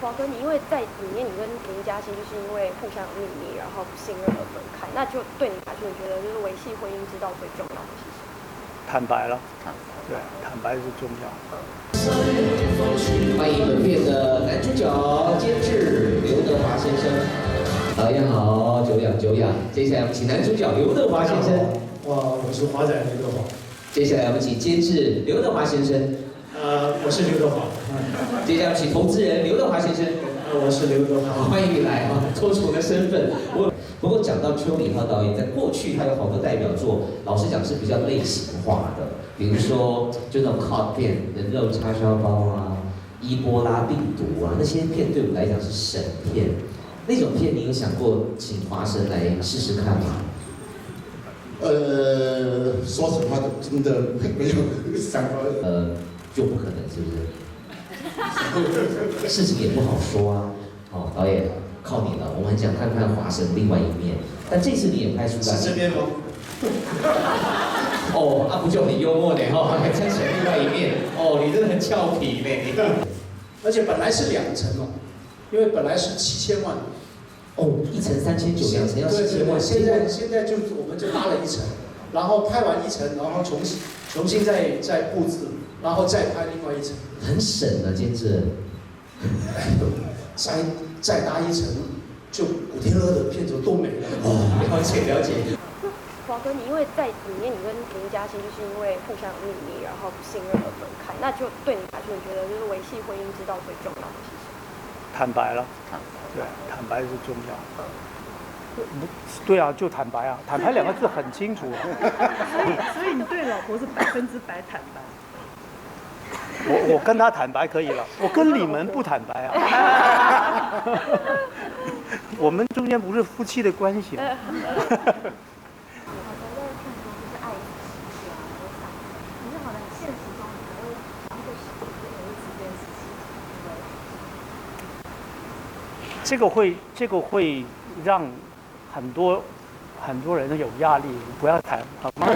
华哥，你因为在里面，你跟林嘉欣就是因为互相有秘密，然后不信任而分开，那就对你来说，你觉得就是维系婚姻之道最重要的是什么？坦白了，对，坦白是重要。欢迎本片的男主角监制刘德华先生。导演好，久仰久仰。接下来我们请男主角刘德华先生。我是华仔刘德华。接下来我们请监制刘德华先生。我是刘德华。接下来我们请投资人刘德华先生。我是刘德华。欢迎你来啊，多重的身份。不过讲到邱礼浩导演，在过去他有好多代表作，老实讲是比较类型化的，比如说就那种靠片、人肉叉烧包啊、伊波拉病毒啊，那些片对我们来讲是神片。那种片你有想过请华神来试试看吗？说实话，真的没有想过。就不可能，是不是？事情也不好说啊。哦，导演靠你了，我们很想看看华神另外一面。但这次你也拍出来。是这边吗？哦，不就很幽默呢？哈，还看起来另外一面。哦，你真的很俏皮呢。而且本来是2层嘛，因为本来是7000万。哦，1层3900，2层要7000万。现在就我们就搭了1层，然后拍完1层，然后重新再布置，然后再拍另外1层。很省的监制。再搭1层，就古天乐的片子都没了。了解了解。华哥，你因为在里面，你跟林嘉欣就是因为互相有秘密，然后不信任而分开，那就对你来说，你觉得就是维系婚姻之道最重要的是什么？坦白了，对，坦白是重要。对啊，就坦白啊，坦白2个字很清楚。所以你对老婆是100%坦白。我跟他坦白可以了，我跟你们不坦白啊。我们中间不是夫妻的关系。这个会让很多人有压力，不要谈好吗？